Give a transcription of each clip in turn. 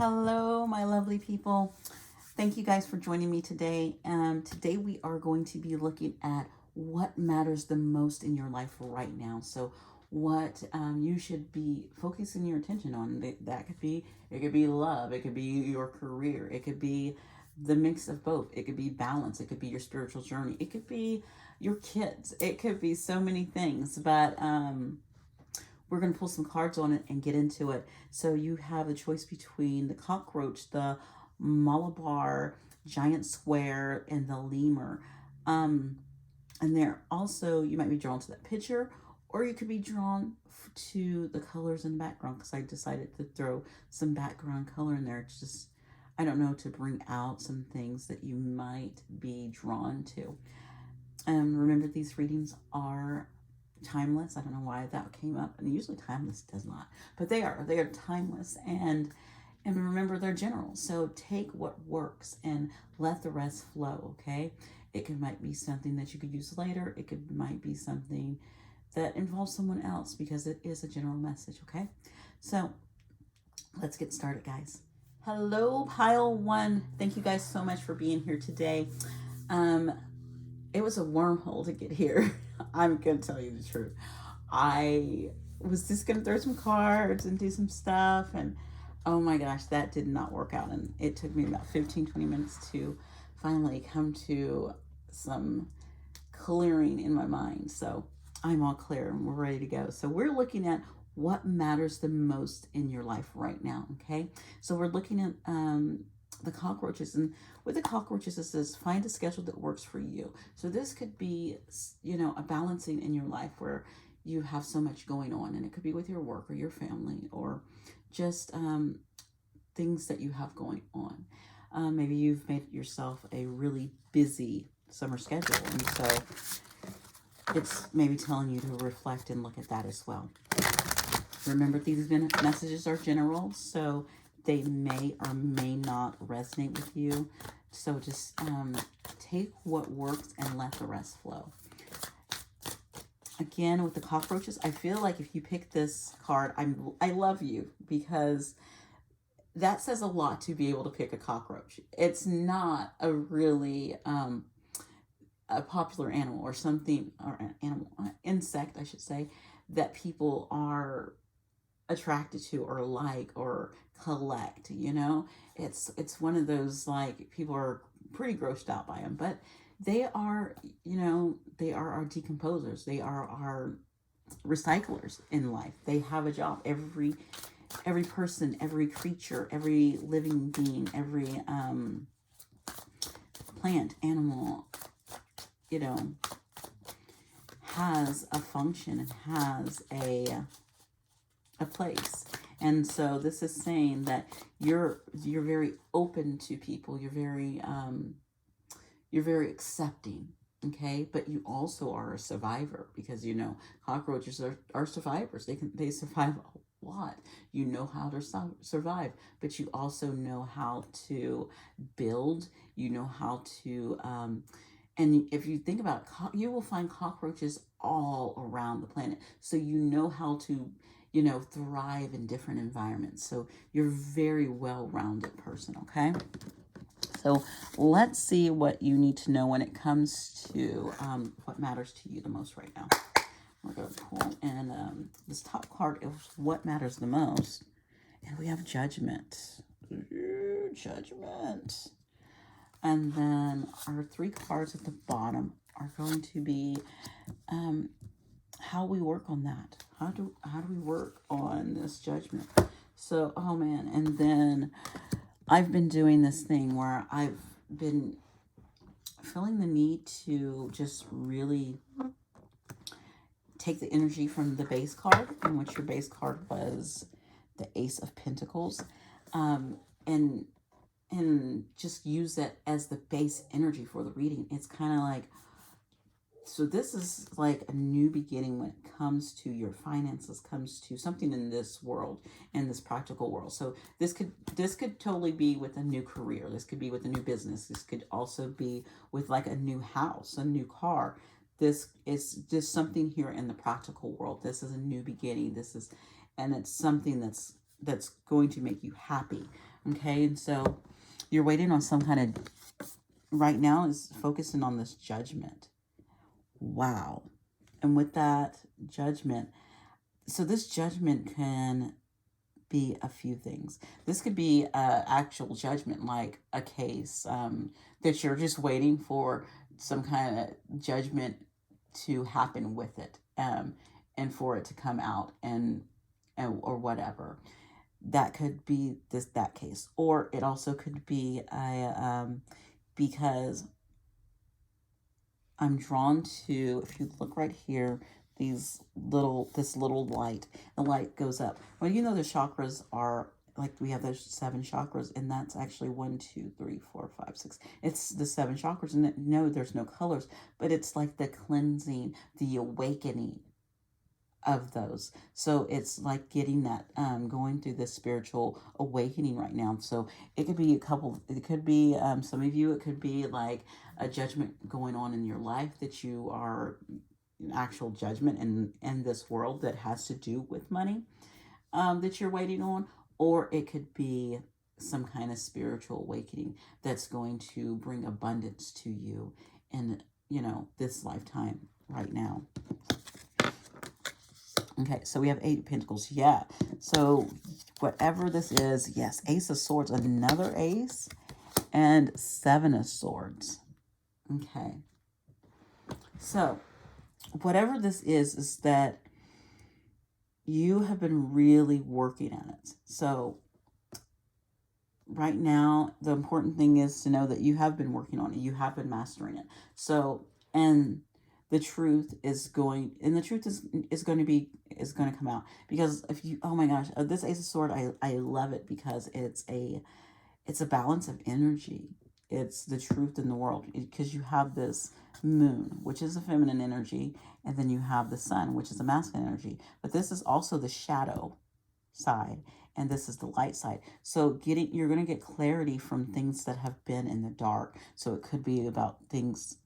Hello, my lovely people. Thank you guys for joining me today. Today we are going to be looking at what matters the most in your life right now. So, what you should be focusing your attention on. That could be it could be love. It could be your career. It could be the mix of both. It could be balance. It could be your spiritual journey. It could be your kids. It could be so many things. But we're going to pull some cards on it and get into it. So you have a choice between the cockroach, the Malabar giant square, and the lemur. Um, and there also, you might be drawn to that picture, or you could be drawn to the colors in the background, because I decided to throw some background color in there. It's just, I don't know, to bring out some things that you might be drawn to. Remember, these readings are timeless. I don't know why that came up, and usually timeless does not, but they are timeless, and remember, they're general. So take what works and let the rest flow. Okay, might be something that you could use later. Might be something that involves someone else, because it is a general message. Okay, so let's get started, guys. Hello, pile one. Thank you guys so much for being here today. It was a wormhole to get here. I'm gonna tell you the truth. I was just gonna throw some cards and do some stuff, and oh my gosh, that did not work out. And it took me about 15-20 minutes to finally come to some clearing in my mind. So I'm all clear and we're ready to go. So we're looking at what matters the most in your life right now. Okay, so we're looking at the cockroaches, and with the cockroaches, it says find a schedule that works for you. So this could be, a balancing in your life where you have so much going on, and it could be with your work or your family, or just things that you have going on. Maybe you've made yourself a really busy summer schedule, and so it's maybe telling you to reflect and look at that as well. Remember, these messages are general, so they may or may not resonate with you. So just take what works and let the rest flow. Again, with the cockroaches, I feel like if you pick this card, I love you, because that says a lot to be able to pick a cockroach. It's not a really a popular animal or something, or an animal, insect, I should say, that people are attracted to or like or collect. It's one of those, like, people are pretty grossed out by them, but they are our decomposers. They are our recyclers in life. They have a job. Every person, every creature, every living being, every plant, animal, has a function and has a place. And so this is saying that you're very open to people. You're very accepting. Okay, but you also are a survivor, because cockroaches are survivors. They survive a lot. You know how to survive, but you also know how to build. You know how to and if you think about it, you will find cockroaches all around the planet. So you know how to thrive in different environments. So you're a very well-rounded person. Okay, so let's see what you need to know when it comes to what matters to you the most right now. We're going to pull, and this top card is what matters the most. And we have judgment. Judgment. And then our three cards at the bottom are going to be how we work on that. How do we work on this judgment? So, oh man, and then I've been doing this thing where I've been feeling the need to just really take the energy from the base card, in which your base card was the Ace of Pentacles, and just use that as the base energy for the reading. It's kind of like, so this is like a new beginning when it comes to your finances, comes to something in this world, in this practical world. So this could totally be with a new career. This could be with a new business. This could also be with like a new house, a new car. This is just something here in the practical world. This is a new beginning. And it's something that's going to make you happy. Okay, and so you're waiting on some kind of, right now is focusing on this judgment. Wow. And with that judgment, so this judgment can be a few things. This could be actual judgment, like a case that you're just waiting for some kind of judgment to happen with it, and for it to come out, and or whatever. That could be that case, or it also could be because I'm drawn to, if you look right here, this little light. The light goes up. Well, you know the chakras are like, we have those 7 chakras, and that's actually 1, 2, 3, 4, 5, 6. It's the 7 chakras, and no, there's no colors, but it's like the cleansing, the awakening of those. So it's like getting that, going through this spiritual awakening right now. So it could be a couple, it could be, some of you, it could be like a judgment going on in your life, that you are an actual judgment in this world that has to do with money, that you're waiting on. Or it could be some kind of spiritual awakening that's going to bring abundance to you in, this lifetime right now. Okay, so we have 8 of Pentacles. Yeah. So whatever this is, yes, Ace of Swords, another ace, and 7 of Swords. Okay. So whatever this is that you have been really working at it. So right now, the important thing is to know that you have been working on it. You have been mastering it. So, and the truth is going, and the truth is going to be, is going to come out. Because if you, oh my gosh, this Ace of Sword, I love it because it's a balance of energy. It's the truth in the world, because you have this moon, which is a feminine energy, and then you have the sun, which is a masculine energy. But this is also the shadow side, and this is the light side. So you're going to get clarity from things that have been in the dark. So it could be about things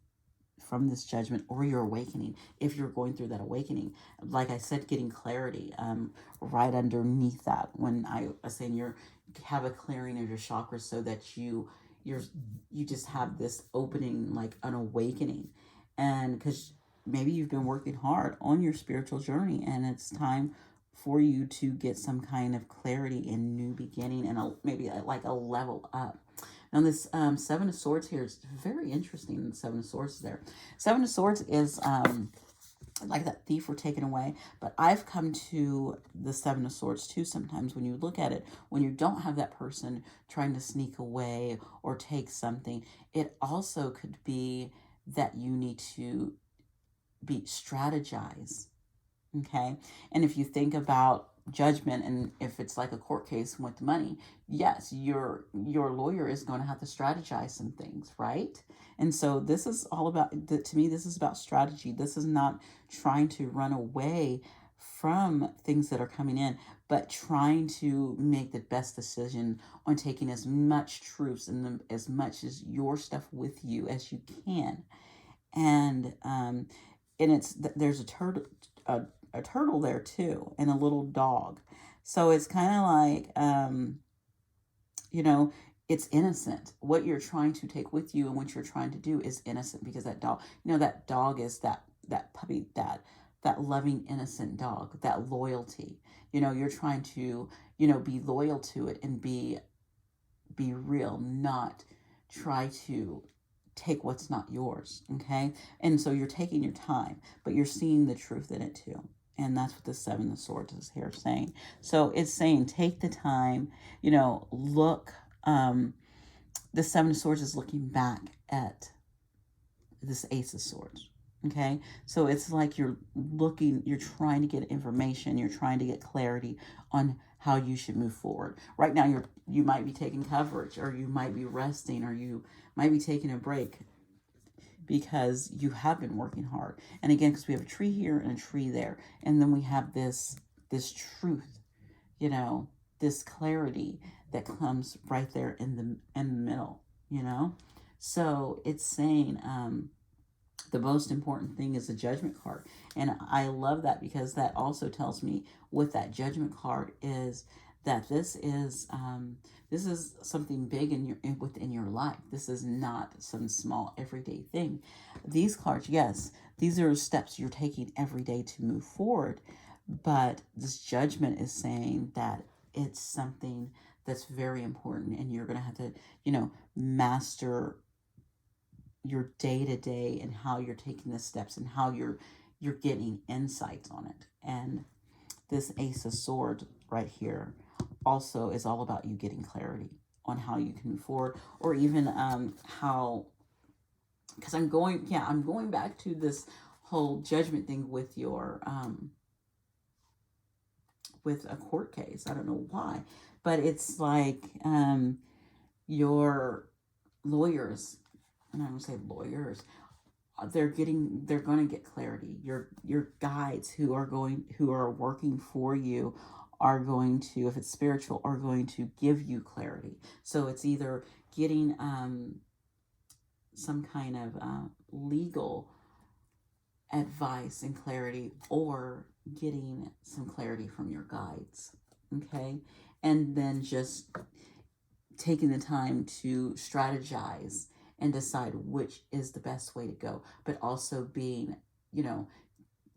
from this judgment, or your awakening, if you're going through that awakening. Like I said, getting clarity, right underneath that, when I was saying you have a clearing of your chakras, so that you just have this opening, like an awakening. And because maybe you've been working hard on your spiritual journey, and it's time for you to get some kind of clarity and new beginning, and maybe like a level up. Now this 7 of Swords here is very interesting. The 7 of Swords there. 7 of Swords is like that thief were taken away. But I've come to the 7 of Swords too sometimes, when you look at it, when you don't have that person trying to sneak away or take something. It also could be that you need to strategize. Okay. And if you think about judgment, and if it's like a court case with money, yes, your lawyer is going to have to strategize some things, right? And so this is all about, to me, this is about strategy. This is not trying to run away from things that are coming in, but trying to make the best decision on taking as much truths and as much as your stuff with you as you can. And there's a turtle there too, and a little dog. So it's kind of like, you know, it's innocent. What you're trying to take with you and what you're trying to do is innocent, because that dog, that dog is that puppy, that loving, innocent dog, that loyalty. You're trying to, be loyal to it, and be real, not try to take what's not yours. Okay. And so you're taking your time, but you're seeing the truth in it too. And that's what the 7 of Swords is here saying. So it's saying, take the time, look. The 7 of Swords is looking back at this Ace of Swords. Okay. So it's like you're trying to get information, you're trying to get clarity on how you should move forward. Right now, you might be taking coverage, or you might be resting, or you might be taking a break, because you have been working hard. And again, because we have a tree here and a tree there, and then we have this truth, this clarity that comes right there in the middle. So it's saying, the most important thing is the Judgment card. And I love that, because that also tells me, with that Judgment card, is that this is something big within your life. This is not some small everyday thing. These cards, yes, these are steps you're taking every day to move forward, but this Judgment is saying that it's something that's very important, and you're going to have to, master your day to day and how you're taking the steps and how you're getting insights on it. And this Ace of Swords right here also is all about you getting clarity on how you can move forward, or even how, because I'm going back to this whole Judgment thing with your with a court case. I don't know why, but it's like your lawyers, and I don't say lawyers, they're going to get clarity. Your guides who are working for you are going to, if it's spiritual, are going to give you clarity. So it's either getting some kind of legal advice and clarity, or getting some clarity from your guides. Okay, and then just taking the time to strategize and decide which is the best way to go, but also being,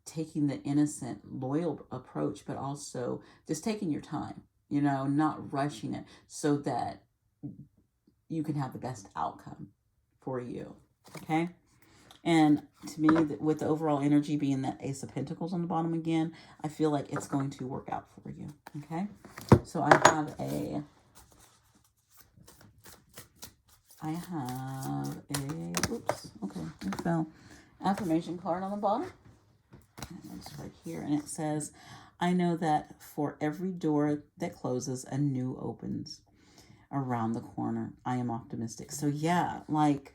taking the innocent, loyal approach, but also just taking your time, not rushing it, so that you can have the best outcome for you. Okay. And to me, with the overall energy being that Ace of Pentacles on the bottom again, I feel like it's going to work out for you. Okay. So I have a oops, okay, it fell. Affirmation card on the bottom. And it's right here. And it says, I know that for every door that closes, a new opens around the corner. I am optimistic. So yeah, like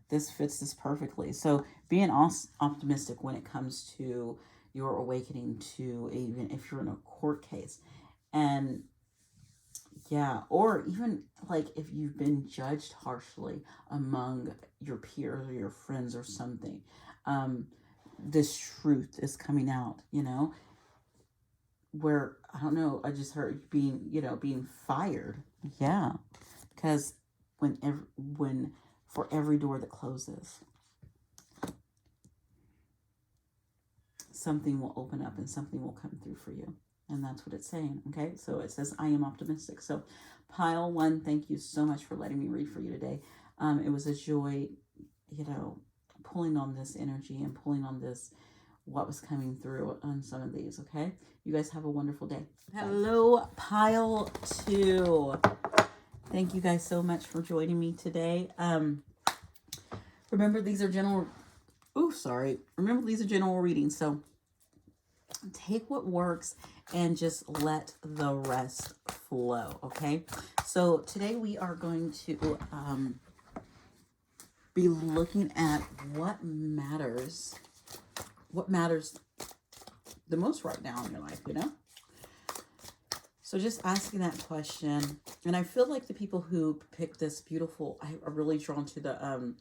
this fits this perfectly. So being optimistic when it comes to your awakening, to even if you're in a court case. And yeah, or even like if you've been judged harshly among your peers or your friends or something, this truth is coming out, where, I don't know, I just heard being fired. Yeah, because when for every door that closes, something will open up and something will come through for you. And that's what it's saying. Okay, so it says, I am optimistic. So pile one, thank you so much for letting me read for you today. It was a joy, pulling on this energy and pulling on this, what was coming through on some of these. Okay, you guys have a wonderful day. Hello, pile two. Thank you guys so much for joining me today. Remember, these are general. Remember, these are general readings. So take what works and just let the rest flow. Okay. So today we are going to be looking at what matters the most right now in your life, So just asking that question. And I feel like the people who picked this beautiful, I are really drawn to the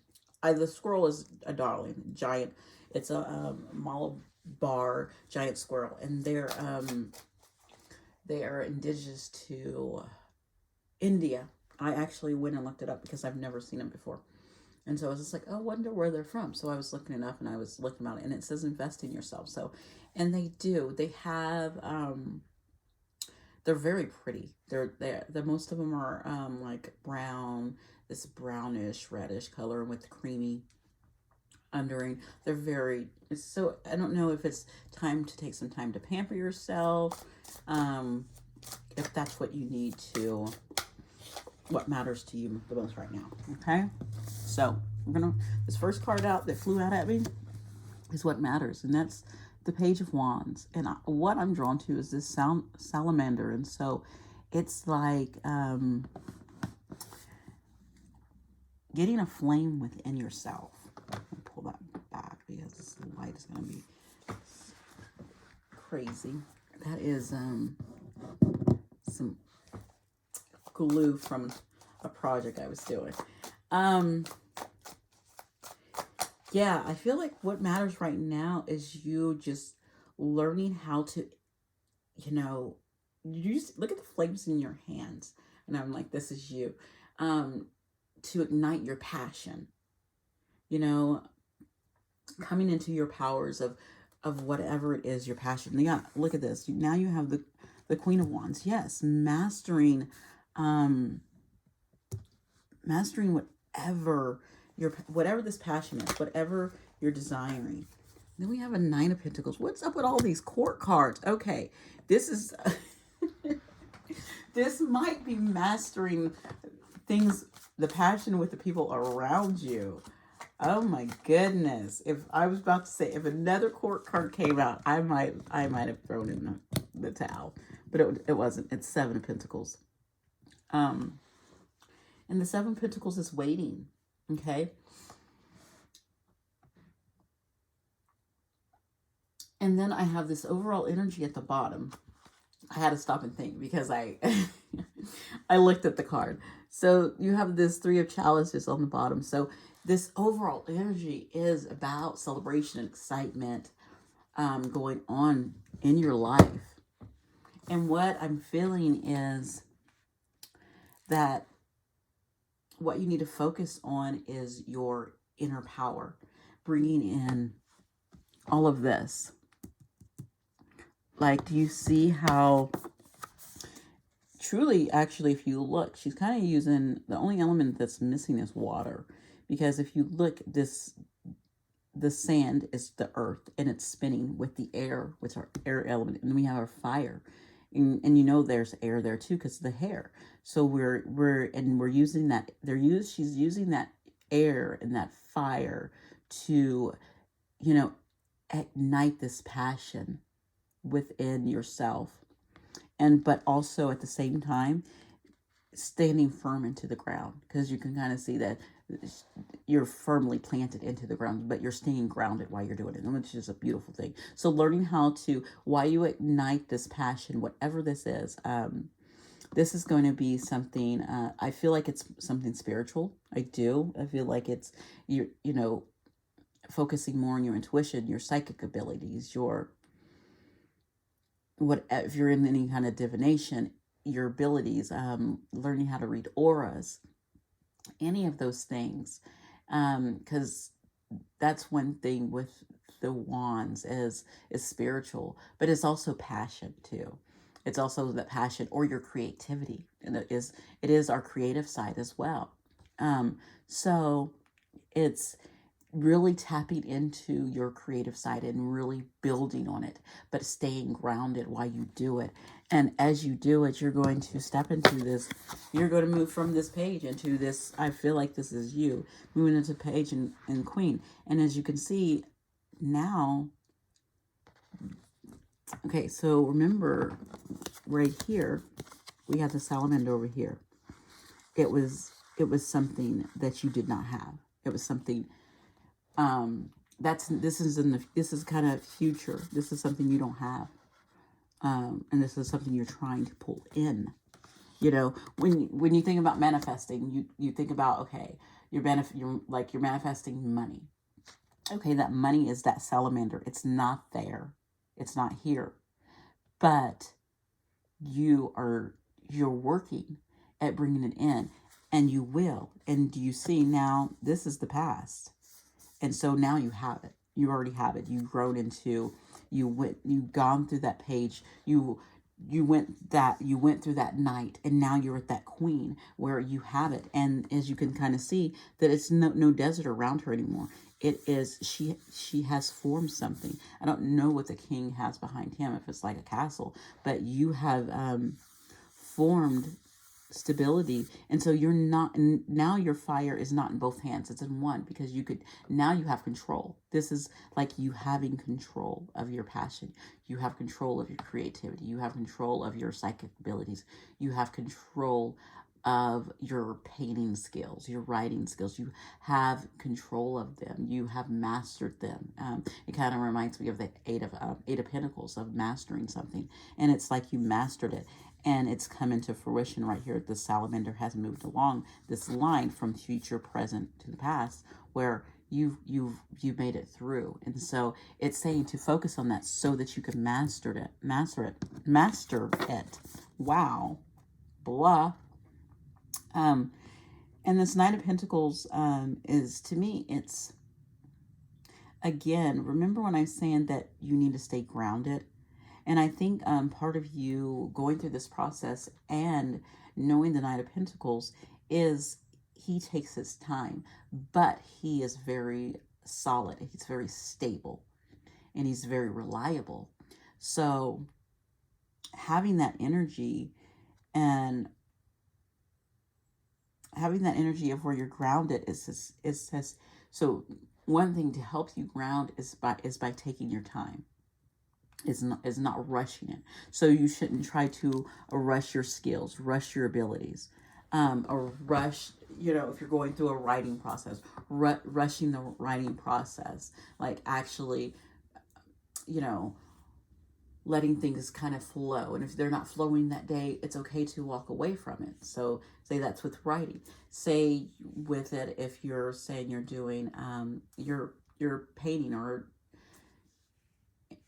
squirrel is a darling, giant. It's a Malabar giant squirrel, and they are indigenous to India. I actually went and looked it up because I've never seen them before. And so I was just like, oh, I wonder where they're from. So I was looking it up and I was looking about it, and it says invest in yourself. So, and they do. They have, they're very pretty. The most of them are like brown, this brownish, reddish color with creamy undering. They're very, so I don't know if it's time to take some time to pamper yourself. If that's what you need to, what matters to you the most right now. Okay. So this first card out that flew out at me is what matters. And that's the Page of Wands. And what I'm drawn to is this salamander. And so it's like getting a flame within yourself. I'll pull that back because this light is going to be crazy. That is some glue from a project I was doing. Yeah, I feel like what matters right now is you just learning how to, look at the flames in your hands. And I'm like, this is you. To ignite your passion, you know, coming into your powers of whatever it is your passion. Yeah, look at this. Now you have the Queen of Wands. Yes, um, mastering whatever this passion is, whatever you're desiring. Then we have a Nine of Pentacles. What's up with all these court cards? Okay, this is this might be mastering things, the passion with the people around you. Oh my goodness. If I was about to say, if another court card came out, I might have thrown in the towel. But it wasn't. It's Seven of Pentacles. And the Seven of Pentacles is waiting. Okay. And then I have this overall energy at the bottom. I had to stop and think because I I looked at the card. So you have this Three of Chalices on the bottom. So this overall energy is about celebration and excitement going on in your life. And what I'm feeling is that what you need to focus on is your inner power, bringing in all of this. Like, do you see how truly, actually, if you look, she's kind of using, the only element that's missing is water. Because if you look, the sand is the earth, and it's spinning with the air, with our air element. And then we have our fire. And you know there's air there too because of the hair. So we're using that, she's using that air and that fire to, you know, ignite this passion within yourself. But also at the same time standing firm into the ground, because you can kind of see that you're firmly planted into the ground, but you're staying grounded while you're doing it, which is a beautiful thing. So learning how to, while you ignite this passion, whatever this is going to be something, I feel like it's something spiritual. I feel like it's, you know, focusing more on your intuition, your psychic abilities, if you're in any kind of divination, your abilities, learning how to read auras, any of those things, because that's one thing with the wands is spiritual, but it's also passion too. It's also the passion or your creativity, and it is our creative side as well. So it's really tapping into your creative side and really building on it, but staying grounded while you do it. And as you do it, you're going to step into this, you're going to move from this page into this, I feel like this is you, moving into page and queen. And as you can see now, okay, so remember right here, we have the salamander over here. It was something that you did not have. It was something this is kind of future. This is something you don't have. And this is something you're trying to pull in. You know, when you think about manifesting, you think about, okay, you're manifesting money. Okay, that money is that salamander. It's not there. It's not here. But you're working at bringing it in, and you will. And do you see now, this is the past. And so now you have it. You already have it. You've grown into, you've gone through that page. You went through that night, and now you're at that queen where you have it. And as you can kind of see that it's no desert around her anymore. It is, she has formed something. I don't know what the king has behind him, if it's like a castle, but you have formed stability. And so you're not, now your fire is not in both hands, it's in one, because now you have control. This is like you having control of your passion. You have control of your creativity. You have control of your psychic abilities. You have control of your painting skills, your writing skills. You have control of them. You have mastered them. It kind of reminds me of the Eight of Pentacles, of mastering something. And it's like you mastered it. And it's come into fruition right here. The salamander has moved along this line from future, present to the past, where you've made it through. And so it's saying to focus on that so that you can master it. Wow. Blah. Um, and this Knight of Pentacles is, to me, it's, again, remember when I'm saying that you need to stay grounded? And I think part of you going through this process and knowing the Knight of Pentacles is he takes his time, but he is very solid. He's very stable and he's very reliable. So having that energy and having that energy of where you're grounded is so one thing to help you ground is by taking your time, is not rushing it. So you shouldn't try to rush your skills, rush your abilities, or rush, if you're going through a writing process, rushing the writing process, like actually, you know, letting things kind of flow. And if they're not flowing that day, it's okay to walk away from it. So say that's with writing. Say with it, if you're saying you're doing, you're painting,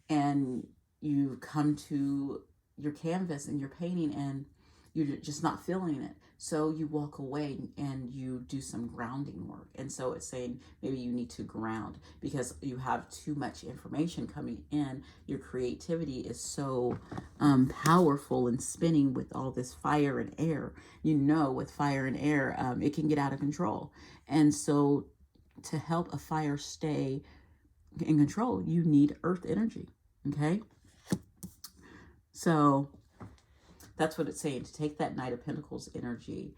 and you come to your canvas and you're painting and you're just not feeling it. So you walk away and you do some grounding work. And so it's saying maybe you need to ground because you have too much information coming in. Your creativity is so powerful and spinning with all this fire and air. With fire and air, it can get out of control. And so to help a fire stay in control, you need earth energy. Okay? So that's what it's saying, to take that Knight of Pentacles energy.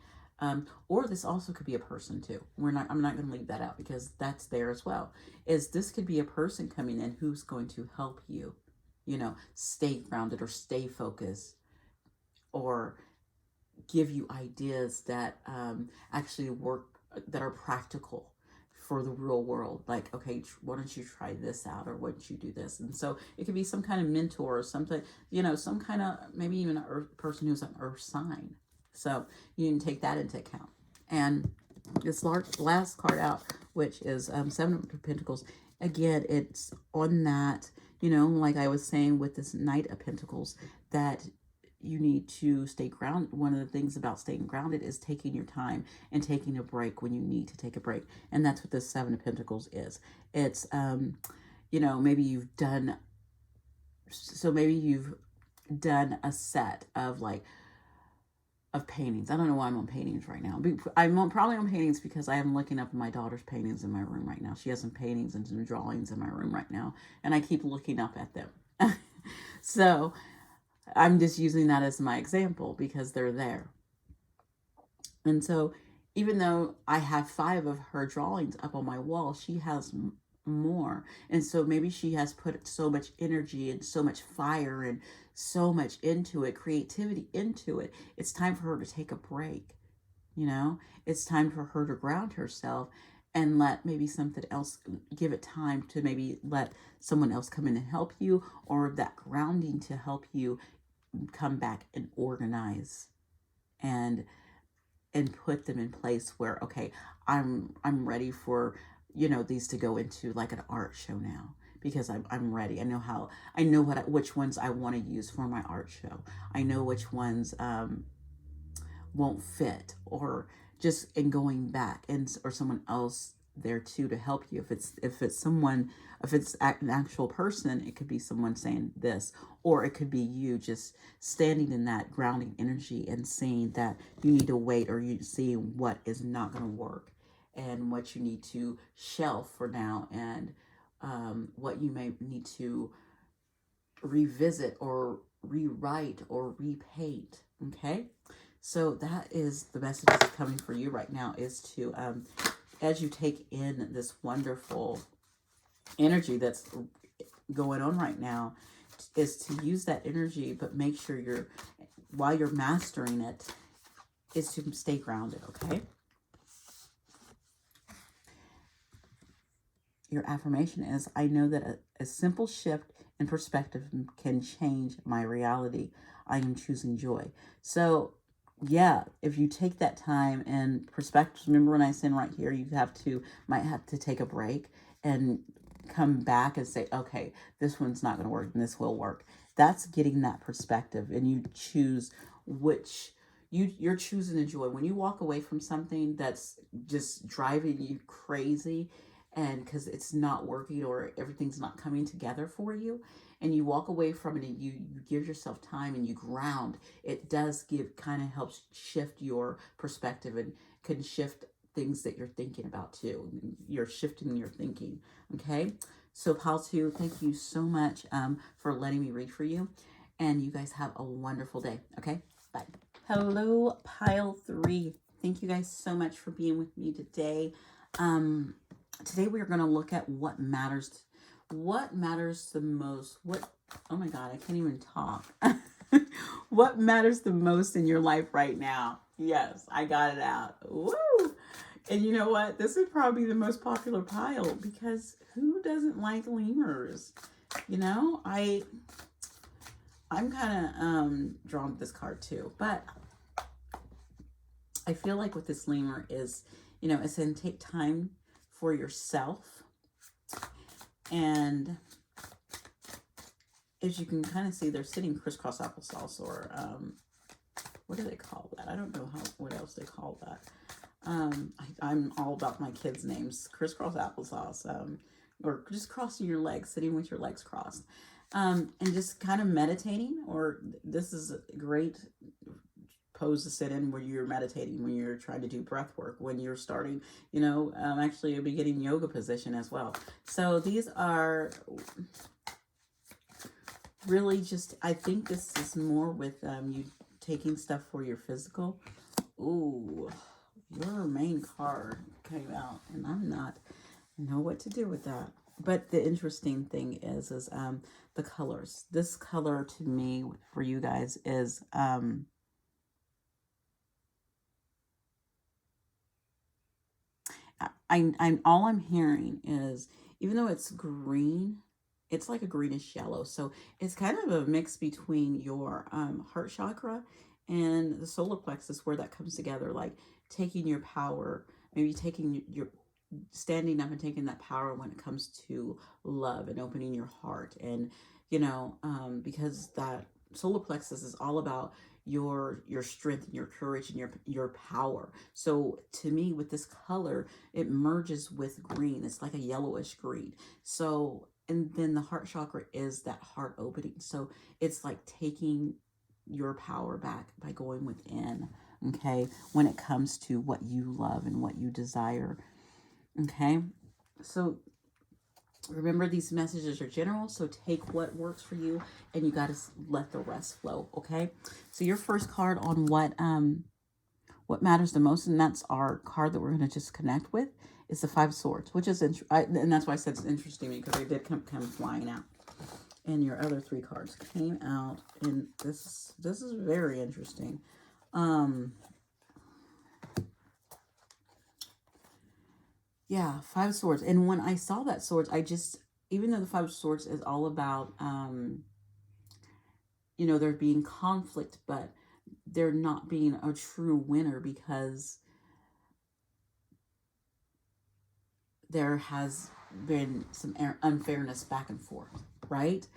Or this also could be a person too. I'm not going to leave that out because that's there as well. This could be a person coming in who's going to help you, stay grounded or stay focused, or give you ideas that actually work, that are practical for the real world. Like, okay, why don't you try this out, or why don't you do this? And so it could be some kind of mentor or something, some kind of, maybe even an earth person who's an earth sign. So you can take that into account. And this last card out, which is Seven of Pentacles, again, it's on that, like I was saying with this Knight of Pentacles, that you need to stay grounded. One of the things about staying grounded is taking your time and taking a break when you need to take a break. And that's what this Seven of Pentacles is. It's, maybe you've done a set of paintings. I don't know why I'm on paintings right now. Probably on paintings because I am looking up my daughter's paintings in my room right now. She has some paintings and some drawings in my room right now, and I keep looking up at them. So I'm just using that as my example because they're there. And so even though I have 5 of her drawings up on my wall, she has more. And so maybe she has put so much energy and so much fire and so much into it, creativity into it. It's time for her to take a break. It's time for her to ground herself and let maybe something else, give it time to maybe let someone else come in and help you, or that grounding to help you come back and organize and put them in place where, okay, I'm ready for, these to go into like an art show now, because I'm ready. I know which ones I want to use for my art show. I know which ones won't fit, or just in going back, or someone else there too to help you. If it's an actual person, it could be someone saying this, or it could be you just standing in that grounding energy and seeing that you need to wait, or you see what is not going to work and what you need to shelf for now, and what you may need to revisit or rewrite or repaint. Okay, so that is the message that's coming for you right now, is to as you take in this wonderful energy that's going on right now, is to use that energy, but make sure while you're mastering it, is to stay grounded. Okay, your affirmation is, I know that a simple shift in perspective can change my reality. I am choosing joy. So yeah, if you take that time and perspective, remember when I said right here, you might have to take a break and come back and say, okay, this one's not going to work and this will work. That's getting that perspective, and you choose which you're choosing to joy. When you walk away from something that's just driving you crazy, and because it's not working or everything's not coming together for you, and you walk away from it and you give yourself time and you ground, it does give kind of helps shift your perspective and can shift things that you're thinking about too. You're shifting your thinking. Okay. So pile two, thank you so much for letting me read for you. And you guys have a wonderful day. Okay. Bye. Hello, pile three. Thank you guys so much for being with me today. Um, Today we are going to look at what matters. What matters the most? Oh my God, I can't even talk. What matters the most in your life right now? Yes, I got it out. Woo! And you know what? This is probably the most popular pile because who doesn't like lemurs? You know, I'm kind of drawn to this card too, but I feel like with this lemur is, it's saying take time for yourself. And as you can kind of see, they're sitting crisscross applesauce, or what do they call that? I don't know what else they call that. I'm all about my kids' names. Crisscross applesauce, or just crossing your legs, sitting with your legs crossed, and just kind of meditating. Or this is a great pose to sit in when you're meditating, when you're trying to do breath work, when you're starting, actually a beginning yoga position as well. So these are really just, I think this is more with you taking stuff for your physical. Ooh, your main card came out, and I'm not know what to do with that. But the interesting thing is the colors. This color to me for you guys is I'm all I'm hearing is, even though it's green, it's like a greenish yellow. So it's kind of a mix between your heart chakra and the solar plexus, where that comes together, like taking your power, maybe taking your standing up and taking that power when it comes to love and opening your heart. And because that solar plexus is all about your strength and your courage and your power. So to me, with this color, it merges with green. It's like a yellowish green. So, and then the heart chakra is that heart opening. So it's like taking your power back by going within. Okay, when it comes to what you love and what you desire. Okay, so remember, these messages are general, so take what works for you, and you got to let the rest flow. Okay, so your first card on what matters the most, and that's our card that we're going to just connect with, is the Five of Swords, which is and that's why I said it's interesting to me, because they did come flying out. And your other three cards came out, and this is very interesting. Yeah, Five of Swords. And when I saw that swords, even though the Five of Swords is all about, there being conflict, but there not being a true winner, because there has been some unfairness back and forth, right?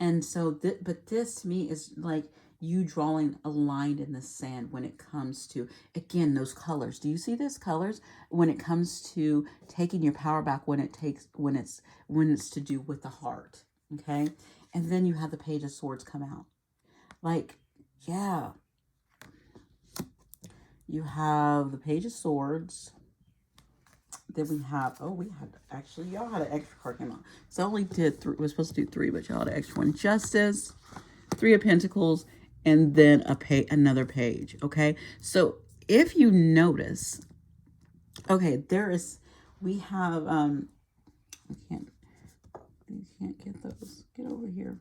And so, but this to me is like you drawing a line in the sand when it comes to, again, those colors. Do you see this colors when it comes to taking your power back, when it's to do with the heart? Okay. And then you have the Page of Swords come out. Like, yeah, you have the Page of Swords. Then y'all had an extra card come out. So I only did three. We're supposed to do three, but y'all had an extra one. Justice, Three of Pentacles, and then another page. Okay, so if you notice, okay, we have you can't get those. Get over here.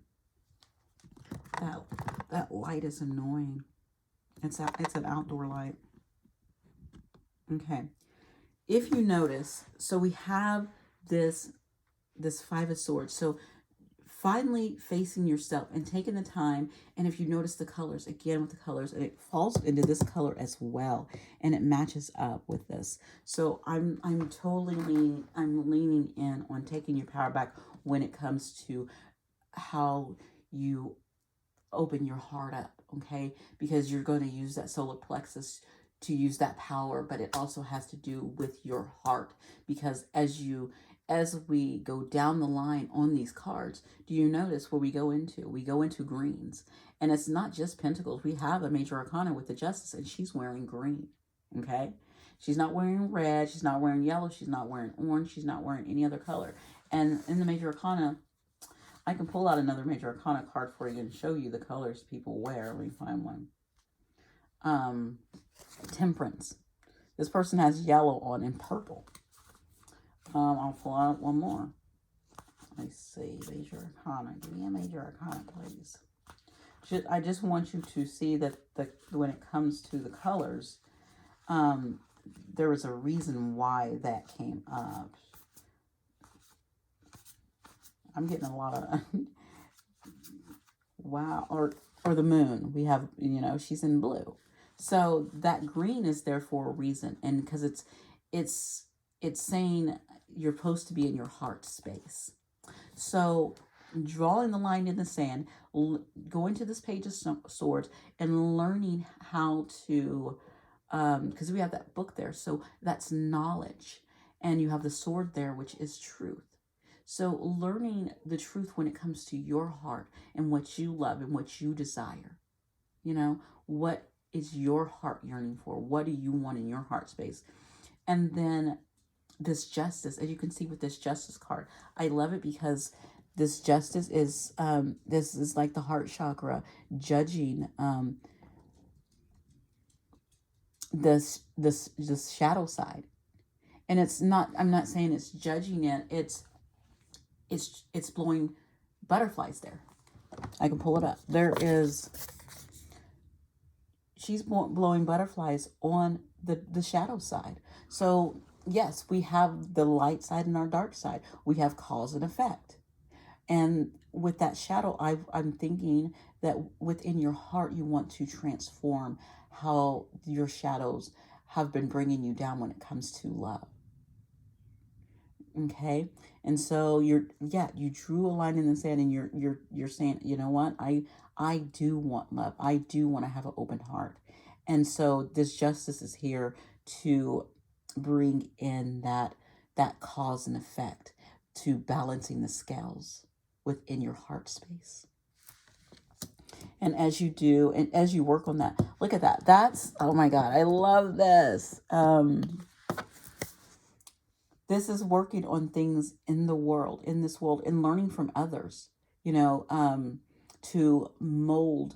That light is annoying. It's an outdoor light. Okay, if you notice, so we have this Five of Swords. So finally facing yourself and taking the time. And if you notice the colors, again with the colors, and it falls into this color as well, and it matches up with this. So I'm totally I'm leaning in on taking your power back when it comes to how you open your heart up, okay? Because you're going to use that solar plexus to use that power, but it also has to do with your heart. Because as we go down the line on these cards, do you notice where we go into? We go into greens. And it's not just pentacles. We have a major arcana with the justice, and she's wearing green, okay? She's not wearing red, she's not wearing yellow, she's not wearing orange, she's not wearing any other color. And in the major arcana, I can pull out another major arcana card for you and show you the colors people wear. Let me find one. Temperance. This person has yellow on and purple. I'll pull out one more. Let me see. Major arcana. Give me a major arcana, please. I just want you to see that when it comes to the colors, there was a reason why that came up. I'm getting a lot of wow, or the moon. We have, she's in blue. So that green is there for a reason, and because it's saying you're supposed to be in your heart space. So drawing the line in the sand, going to this Page of Swords and learning how to, because we have that book there, so that's knowledge, and you have the sword there, which is truth. So learning the truth when it comes to your heart and what you love and what you desire. What is your heart yearning for? What do you want in your heart space? And then this justice, as you can see with this justice card, I love it because this justice is, this is like the heart chakra judging this shadow side. And it's not, I'm not saying it's judging it, it's blowing butterflies there. I can pull it up. She's blowing butterflies on the shadow side. So yes, we have the light side and our dark side. We have cause and effect. And with that shadow, I'm thinking that within your heart, you want to transform how your shadows have been bringing you down when it comes to love. Okay, and so you drew a line in the sand, and you're saying, you know what, I do want love, I do want to have an open heart. And so this justice is here to bring in that cause and effect, to balancing the scales within your heart space. And as you do, and as you work on that, look at that, that's, oh my God, I love this. This is working on things in this world, and learning from others, to mold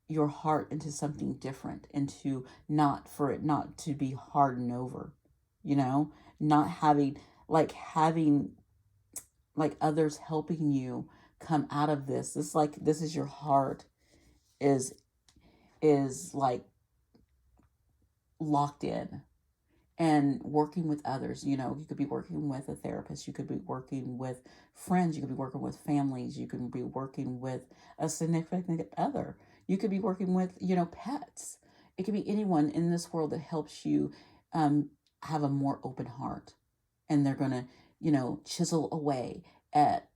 your heart into something different, and to not to be hardened over, not having others helping you come out of this. This is your heart is like locked in. And working with others, you could be working with a therapist, you could be working with friends, you could be working with families, you could be working with a significant other, you could be working with, pets. It could be anyone in this world that helps you have a more open heart. And they're going to, chisel away at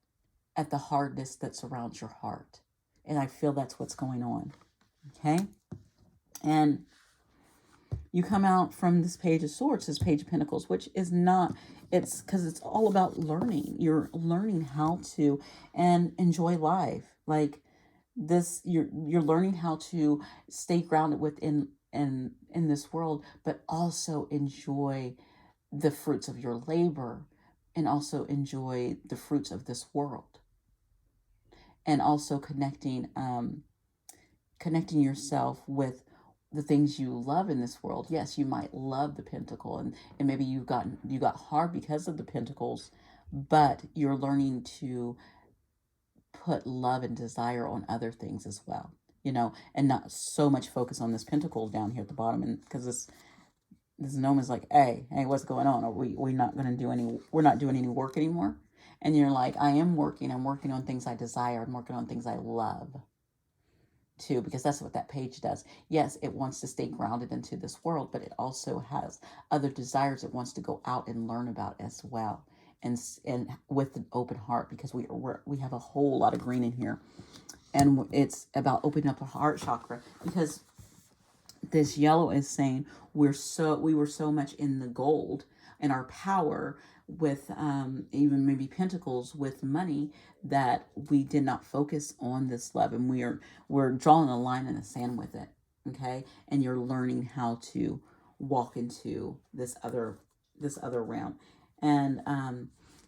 the hardness that surrounds your heart. And I feel that's what's going on. Okay? And you come out from this Page of Swords, this Page of Pentacles, which is not, it's because it's all about learning. You're learning how to and enjoy life. Like this, you're learning how to stay grounded within in this world, but also enjoy the fruits of your labor, and also enjoy the fruits of this world. And also connecting yourself with the things you love in this world. Yes, you might love the pentacle, and maybe you got hard because of the pentacles, but you're learning to put love and desire on other things as well, and not so much focus on this pentacle down here at the bottom. And because this gnome is like, hey, what's going on? Are we not going to do any? We're not doing any work anymore. And you're like, I am working. I'm working on things I desire. I'm working on things I love too, because that's what that page does. Yes, it wants to stay grounded into this world, but it also has other desires it wants to go out and learn about as well. And with an open heart, because we have a whole lot of green in here, and it's about opening up a heart chakra, because this yellow is saying we were so much in the gold and our power with even maybe pentacles with money, that we did not focus on this love, and we're drawing a line in the sand with it. Okay, and you're learning how to walk into this other realm. And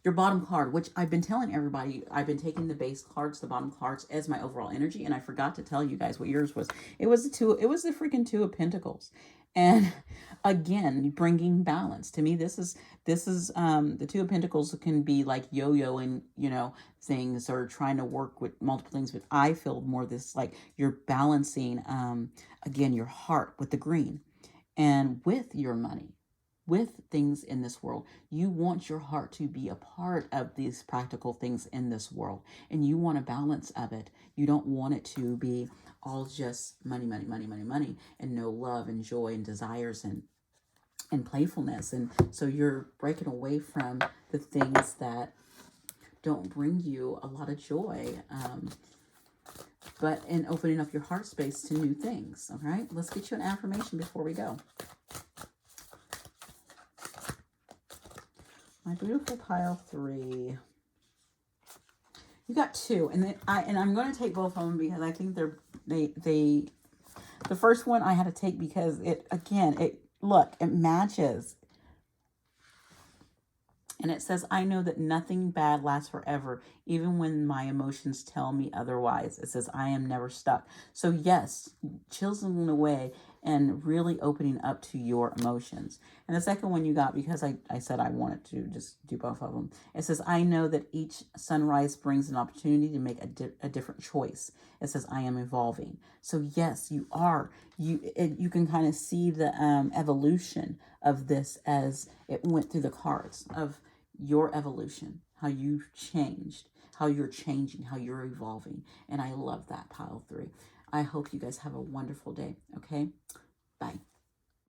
your bottom card, which I've been telling everybody, I've been taking the base cards, the bottom cards, as my overall energy, and I forgot to tell you guys what yours was. It was the freaking Two of Pentacles. And again, bringing balance. To me, this is the Two of Pentacles can be like yo-yoing, things, or trying to work with multiple things, but I feel more this like you're balancing again your heart with the green, and with your money, with things in this world. You want your heart to be a part of these practical things in this world, and you want a balance of it. You don't want it to be all just money, money, money, money, money, and no love and joy and desires and playfulness. And so you're breaking away from the things that don't bring you a lot of joy, but in opening up your heart space to new things. All right, let's get you an affirmation before we go. My beautiful pile 3. You got 2, and I'm going to take both of them, because I think they the first one I had to take because it matches. And it says, I know that nothing bad lasts forever, even when my emotions tell me otherwise. It says, I am never stuck. So yes, chiseling away and really opening up to your emotions. And the second one you got, because I said I wanted to just do both of them. It says, I know that each sunrise brings an opportunity to make a different choice. It says, I am evolving. So yes, you are. You can kind of see the evolution of this as it went through the cards of your evolution, how you've changed, how you're changing, how you're evolving. And I love that, pile 3. I hope you guys have a wonderful day. Okay? Bye.